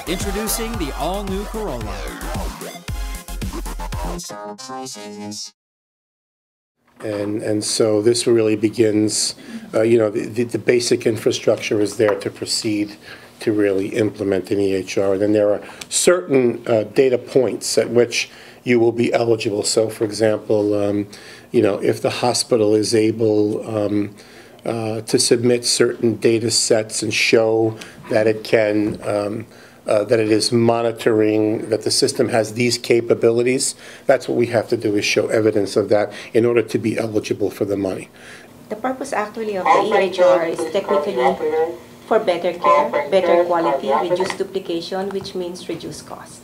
Introducing the all-new Corolla. And so this really begins, the basic infrastructure is there to proceed to really implement an EHR. And then there are certain data points at which you will be eligible. So, for example, if the hospital is able to submit certain data sets and show that it can that it is monitoring, that the system has these capabilities, that's what we have to do, is show evidence of that in order to be eligible for the money. The purpose actually of the EHR is technically for better care, better quality, reduced duplication, which means reduced cost.